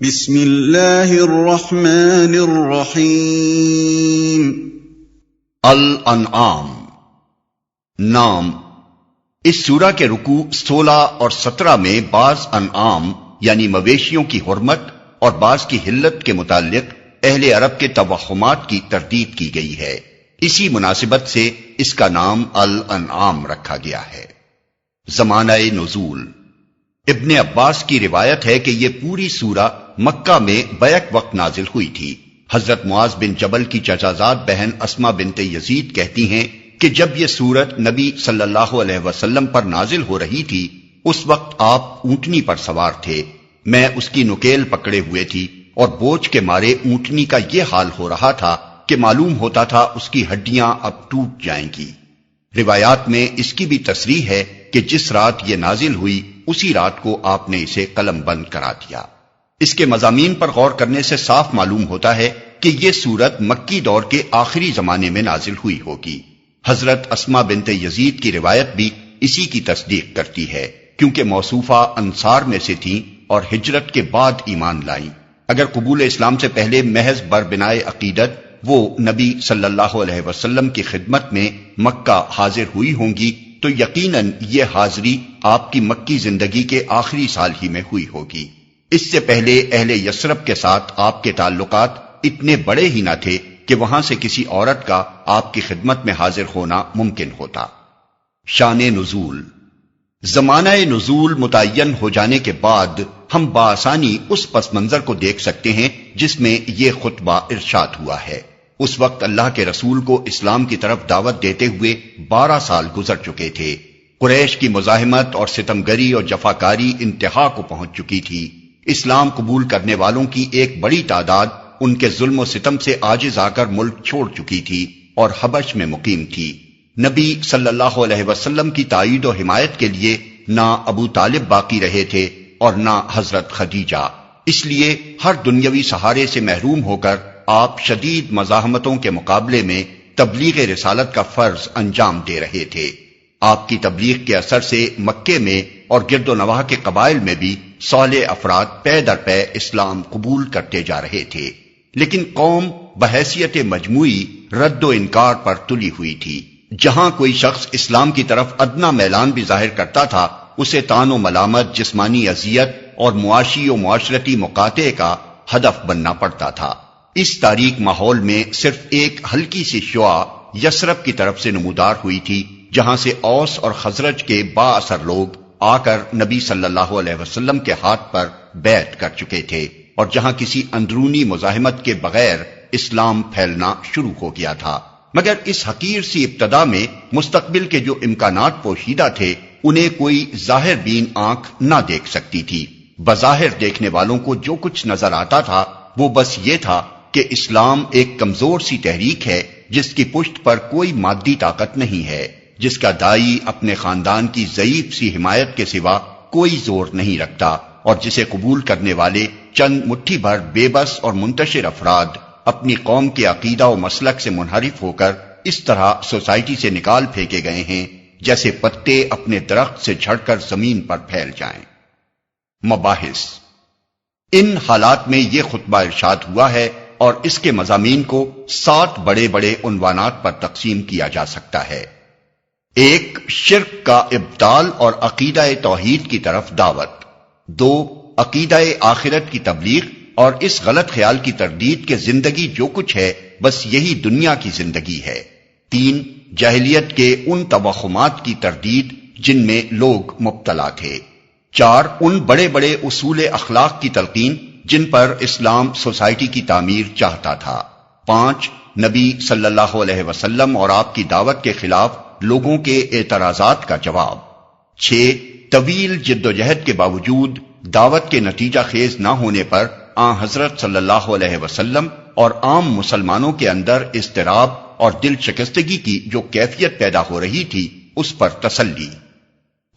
بسم اللہ الرحمن الرحیم۔ الانعام نام۔ اس سورہ کے رکوع 16 اور 17 میں بعض انعام یعنی مویشیوں کی حرمت اور بعض کی حلت کے متعلق اہل عرب کے توہمات کی تردید کی گئی ہے۔ اسی مناسبت سے اس کا نام الانعام رکھا گیا ہے۔ زمانہ نزول۔ ابن عباس کی روایت ہے کہ یہ پوری سورہ مکہ میں بیک وقت نازل ہوئی تھی۔ حضرت معاذ بن جبل کی چچازاد بہن اسما بنت یزید کہتی ہیں کہ جب یہ سورت نبی صلی اللہ علیہ وسلم پر نازل ہو رہی تھی اس وقت آپ اونٹنی پر سوار تھے، میں اس کی نکیل پکڑے ہوئے تھی اور بوجھ کے مارے اونٹنی کا یہ حال ہو رہا تھا کہ معلوم ہوتا تھا اس کی ہڈیاں اب ٹوٹ جائیں گی۔ روایات میں اس کی بھی تصریح ہے کہ جس رات یہ نازل ہوئی اسی رات کو آپ نے اسے قلم بند کرا دیا۔ اس کے مضامین پر غور کرنے سے صاف معلوم ہوتا ہے کہ یہ سورت مکی دور کے آخری زمانے میں نازل ہوئی ہوگی۔ حضرت اسما بنت یزید کی روایت بھی اسی کی تصدیق کرتی ہے، کیونکہ موصوفہ انصار میں سے تھیں اور ہجرت کے بعد ایمان لائیں۔ اگر قبول اسلام سے پہلے محض بربنائے عقیدت وہ نبی صلی اللہ علیہ وسلم کی خدمت میں مکہ حاضر ہوئی ہوں گی تو یقیناً یہ حاضری آپ کی مکی زندگی کے آخری سال ہی میں ہوئی ہوگی۔ اس سے پہلے اہل یثرب کے ساتھ آپ کے تعلقات اتنے بڑے ہی نہ تھے کہ وہاں سے کسی عورت کا آپ کی خدمت میں حاضر ہونا ممکن ہوتا۔ شان نزول۔ زمانہ نزول متعین ہو جانے کے بعد ہم بآسانی اس پس منظر کو دیکھ سکتے ہیں جس میں یہ خطبہ ارشاد ہوا ہے۔ اس وقت اللہ کے رسول کو اسلام کی طرف دعوت دیتے ہوئے 12 سال گزر چکے تھے۔ قریش کی مزاحمت اور ستمگری اور جفاکاری انتہا کو پہنچ چکی تھی۔ اسلام قبول کرنے والوں کی ایک بڑی تعداد ان کے ظلم و ستم سے عاجز آ کر ملک چھوڑ چکی تھی اور حبش میں مقیم تھی۔ نبی صلی اللہ علیہ وسلم کی تائید و حمایت کے لیے نہ ابو طالب باقی رہے تھے اور نہ حضرت خدیجہ، اس لیے ہر دنیاوی سہارے سے محروم ہو کر آپ شدید مزاحمتوں کے مقابلے میں تبلیغ رسالت کا فرض انجام دے رہے تھے۔ آپ کی تبلیغ کے اثر سے مکے میں اور گرد و نواح کے قبائل میں بھی صالح افراد پے در پے اسلام قبول کرتے جا رہے تھے، لیکن قوم بحیثیت مجموعی رد و انکار پر تلی ہوئی تھی۔ جہاں کوئی شخص اسلام کی طرف ادنا میلان بھی ظاہر کرتا تھا اسے طعن و ملامت، جسمانی اذیت اور معاشی و معاشرتی مقاطعے کا ہدف بننا پڑتا تھا۔ اس تاریک ماحول میں صرف ایک ہلکی سی شعاع یثرب کی طرف سے نمودار ہوئی تھی، جہاں سے اوس اور خزرج کے با اثر لوگ آ کر نبی صلی اللہ علیہ وسلم کے ہاتھ پر بیعت کر چکے تھے اور جہاں کسی اندرونی مزاحمت کے بغیر اسلام پھیلنا شروع ہو گیا تھا۔ مگر اس حقیر سی ابتدا میں مستقبل کے جو امکانات پوشیدہ تھے انہیں کوئی ظاہر بین آنکھ نہ دیکھ سکتی تھی۔ بظاہر دیکھنے والوں کو جو کچھ نظر آتا تھا وہ بس یہ تھا کہ اسلام ایک کمزور سی تحریک ہے جس کی پشت پر کوئی مادی طاقت نہیں ہے، جس کا دائی اپنے خاندان کی ضعیف سی حمایت کے سوا کوئی زور نہیں رکھتا اور جسے قبول کرنے والے چند مٹھی بھر بے بس اور منتشر افراد اپنی قوم کے عقیدہ و مسلک سے منحرف ہو کر اس طرح سوسائٹی سے نکال پھینکے گئے ہیں جیسے پتے اپنے درخت سے جھڑ کر زمین پر پھیل جائیں۔ مباحث۔ ان حالات میں یہ خطبہ ارشاد ہوا ہے اور اس کے مضامین کو 7 بڑے بڑے عنوانات پر تقسیم کیا جا سکتا ہے۔ 1. شرک کا ابطال اور عقیدہ توحید کی طرف دعوت۔ 2. عقیدہ آخرت کی تبلیغ اور اس غلط خیال کی تردید کہ زندگی جو کچھ ہے بس یہی دنیا کی زندگی ہے۔ 3. جاہلیت کے ان توہمات کی تردید جن میں لوگ مبتلا تھے۔ 4. ان بڑے بڑے اصول اخلاق کی تلقین جن پر اسلام سوسائٹی کی تعمیر چاہتا تھا۔ 5. نبی صلی اللہ علیہ وسلم اور آپ کی دعوت کے خلاف لوگوں کے اعتراضات کا جواب۔ 6. طویل جد و جہد کے باوجود دعوت کے نتیجہ خیز نہ ہونے پر آن حضرت صلی اللہ علیہ وسلم اور عام مسلمانوں کے اندر اضطراب اور دل شکستگی کی جو کیفیت پیدا ہو رہی تھی اس پر تسلی۔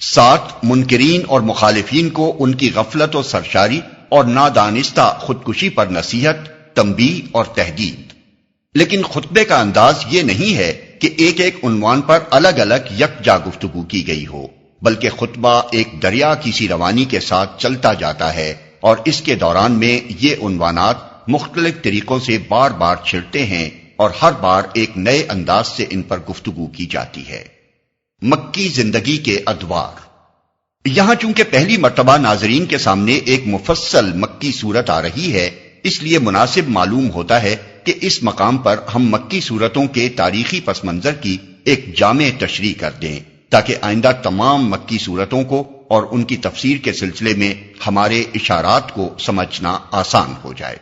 7. منکرین اور مخالفین کو ان کی غفلت و سرشاری اور نادانستہ خودکشی پر نصیحت، تنبیہ اور تحدید۔ لیکن خطبے کا انداز یہ نہیں ہے کہ ایک ایک عنوان پر الگ الگ یکجا گفتگو کی گئی ہو، بلکہ خطبہ ایک دریا کی سی روانی کے ساتھ چلتا جاتا ہے اور اس کے دوران میں یہ عنوانات مختلف طریقوں سے بار بار چھڑتے ہیں اور ہر بار ایک نئے انداز سے ان پر گفتگو کی جاتی ہے۔ مکی زندگی کے ادوار۔ یہاں چونکہ پہلی مرتبہ ناظرین کے سامنے ایک مفصل مکی صورت آ رہی ہے، اس لیے مناسب معلوم ہوتا ہے کہ اس مقام پر ہم مکی صورتوں کے تاریخی پس منظر کی ایک جامع تشریح کر دیں تاکہ آئندہ تمام مکی صورتوں کو اور ان کی تفسیر کے سلسلے میں ہمارے اشارات کو سمجھنا آسان ہو جائے۔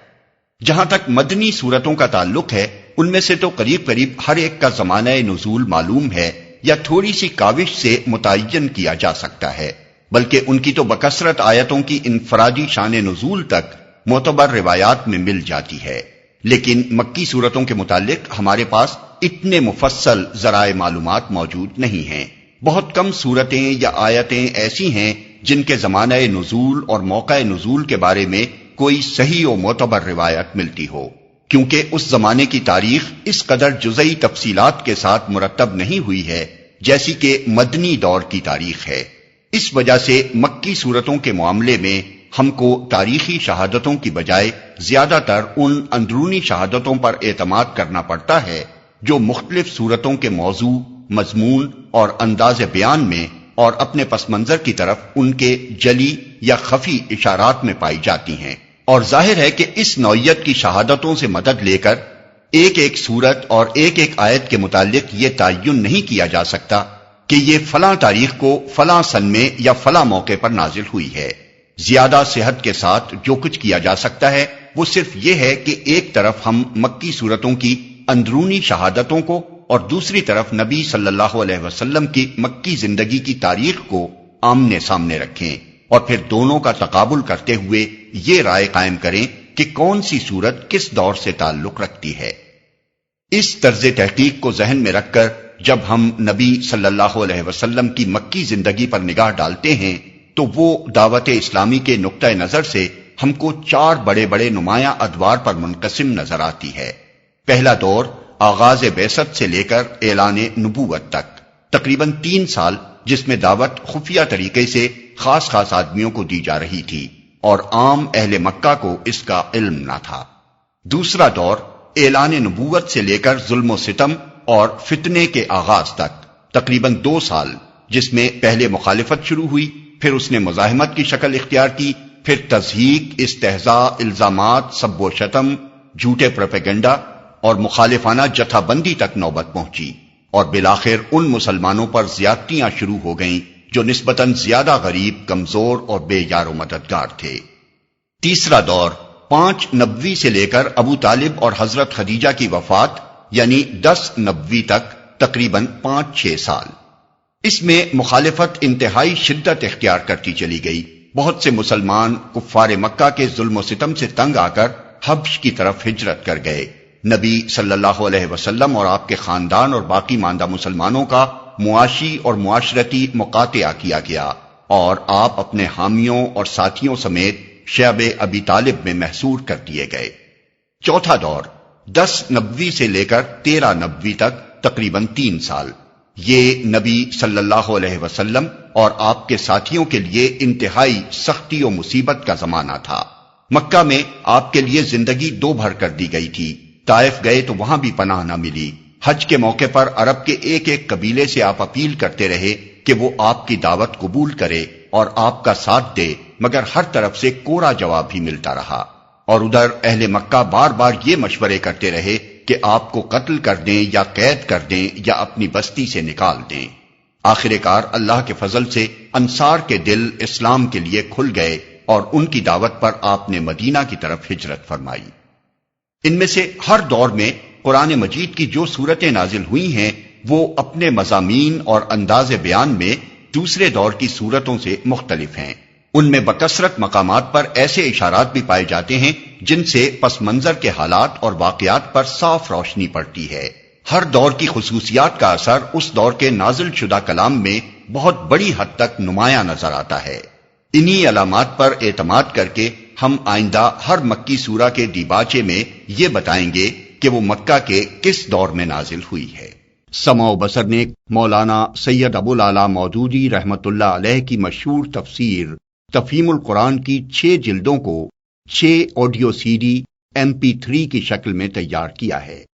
جہاں تک مدنی صورتوں کا تعلق ہے، ان میں سے تو قریب قریب ہر ایک کا زمانہ نزول معلوم ہے یا تھوڑی سی کاوش سے متعین کیا جا سکتا ہے، بلکہ ان کی تو بکثرت آیتوں کی انفرادی شان نزول تک معتبر روایات میں مل جاتی ہے، لیکن مکی صورتوں کے متعلق ہمارے پاس اتنے مفصل ذرائع معلومات موجود نہیں ہیں۔ بہت کم صورتیں یا آیتیں ایسی ہیں جن کے زمانہ نزول اور موقع نزول کے بارے میں کوئی صحیح و معتبر روایت ملتی ہو، کیونکہ اس زمانے کی تاریخ اس قدر جزئی تفصیلات کے ساتھ مرتب نہیں ہوئی ہے جیسی کہ مدنی دور کی تاریخ ہے۔ اس وجہ سے مکی صورتوں کے معاملے میں ہم کو تاریخی شہادتوں کی بجائے زیادہ تر ان اندرونی شہادتوں پر اعتماد کرنا پڑتا ہے جو مختلف صورتوں کے موضوع، مضمون اور انداز بیان میں اور اپنے پس منظر کی طرف ان کے جلی یا خفی اشارات میں پائی جاتی ہیں، اور ظاہر ہے کہ اس نوعیت کی شہادتوں سے مدد لے کر ایک ایک صورت اور ایک ایک آیت کے متعلق یہ تعین نہیں کیا جا سکتا کہ یہ فلاں تاریخ کو فلاں سن میں یا فلاں موقع پر نازل ہوئی ہے۔ زیادہ صحت کے ساتھ جو کچھ کیا جا سکتا ہے وہ صرف یہ ہے کہ ایک طرف ہم مکی صورتوں کی اندرونی شہادتوں کو اور دوسری طرف نبی صلی اللہ علیہ وسلم کی مکی زندگی کی تاریخ کو آمنے سامنے رکھیں اور پھر دونوں کا تقابل کرتے ہوئے یہ رائے قائم کریں کہ کون سی صورت کس دور سے تعلق رکھتی ہے۔ اس طرز تحقیق کو ذہن میں رکھ کر جب ہم نبی صلی اللہ علیہ وسلم کی مکی زندگی پر نگاہ ڈالتے ہیں تو وہ دعوت اسلامی کے نقطہ نظر سے ہم کو 4 بڑے بڑے نمایاں ادوار پر منقسم نظر آتی ہے۔ پہلا دور آغاز بعثت سے لے کر اعلان نبوت تک، تقریباً 3 سال، جس میں دعوت خفیہ طریقے سے خاص آدمیوں کو دی جا رہی تھی اور عام اہل مکہ کو اس کا علم نہ تھا۔ دوسرا دور اعلان نبوت سے لے کر ظلم و ستم اور فتنے کے آغاز تک، تقریباً 2 سال، جس میں پہلے مخالفت شروع ہوئی، پھر اس نے مزاحمت کی شکل اختیار کی، پھر تضحیک، استہزاء، الزامات، سب و شتم، جھوٹے پروپیگنڈا اور مخالفانہ جتھا بندی تک نوبت پہنچی، اور بالآخر ان مسلمانوں پر زیادتیاں شروع ہو گئیں جو نسبتاً زیادہ غریب، کمزور اور بے یار و مددگار تھے۔ تیسرا دور 5 نبوی سے لے کر ابو طالب اور حضرت خدیجہ کی وفات یعنی 10 نبوی تک، تقریباً 5-6 سال۔ اس میں مخالفت انتہائی شدت اختیار کرتی چلی گئی۔ بہت سے مسلمان کفار مکہ کے ظلم و ستم سے تنگ آ کر حبش کی طرف ہجرت کر گئے۔ نبی صلی اللہ علیہ وسلم اور آپ کے خاندان اور باقی ماندہ مسلمانوں کا معاشی اور معاشرتی مقاطعہ کیا گیا اور آپ اپنے حامیوں اور ساتھیوں سمیت شعب ابی طالب میں محصور کر دیے گئے۔ چوتھا دور 10 نبوی سے لے کر 13 نبوی تک، تقریباً 3 سال۔ یہ نبی صلی اللہ علیہ وسلم اور آپ کے ساتھیوں کے لیے انتہائی سختی و مصیبت کا زمانہ تھا۔ مکہ میں آپ کے لیے زندگی 2 بھر کر دی گئی تھی۔ طائف گئے تو وہاں بھی پناہ نہ ملی۔ حج کے موقع پر عرب کے ایک ایک قبیلے سے آپ اپیل کرتے رہے کہ وہ آپ کی دعوت قبول کرے اور آپ کا ساتھ دے، مگر ہر طرف سے کوڑا جواب ہی ملتا رہا، اور ادھر اہل مکہ بار بار یہ مشورے کرتے رہے کہ آپ کو قتل کر دیں یا قید کر دیں یا اپنی بستی سے نکال دیں۔ آخر کار اللہ کے فضل سے انصار کے دل اسلام کے لیے کھل گئے اور ان کی دعوت پر آپ نے مدینہ کی طرف ہجرت فرمائی۔ ان میں سے ہر دور میں قرآن مجید کی جو صورتیں نازل ہوئی ہیں وہ اپنے مضامین اور انداز بیان میں دوسرے دور کی صورتوں سے مختلف ہیں۔ ان میں بکثرت مقامات پر ایسے اشارات بھی پائے جاتے ہیں جن سے پس منظر کے حالات اور واقعات پر صاف روشنی پڑتی ہے۔ ہر دور کی خصوصیات کا اثر اس دور کے نازل شدہ کلام میں بہت بڑی حد تک نمایاں نظر آتا ہے۔ انہی علامات پر اعتماد کر کے ہم آئندہ ہر مکی سورہ کے دیباچے میں یہ بتائیں گے کہ وہ مکہ کے کس دور میں نازل ہوئی ہے۔ سمع و بصر نے مولانا سید ابو العلا مودودی رحمت اللہ علیہ کی مشہور تفسیر تفہیم القرآن کی 6 جلدوں کو 6 آڈیو CD MP3 کی شکل میں تیار کیا ہے۔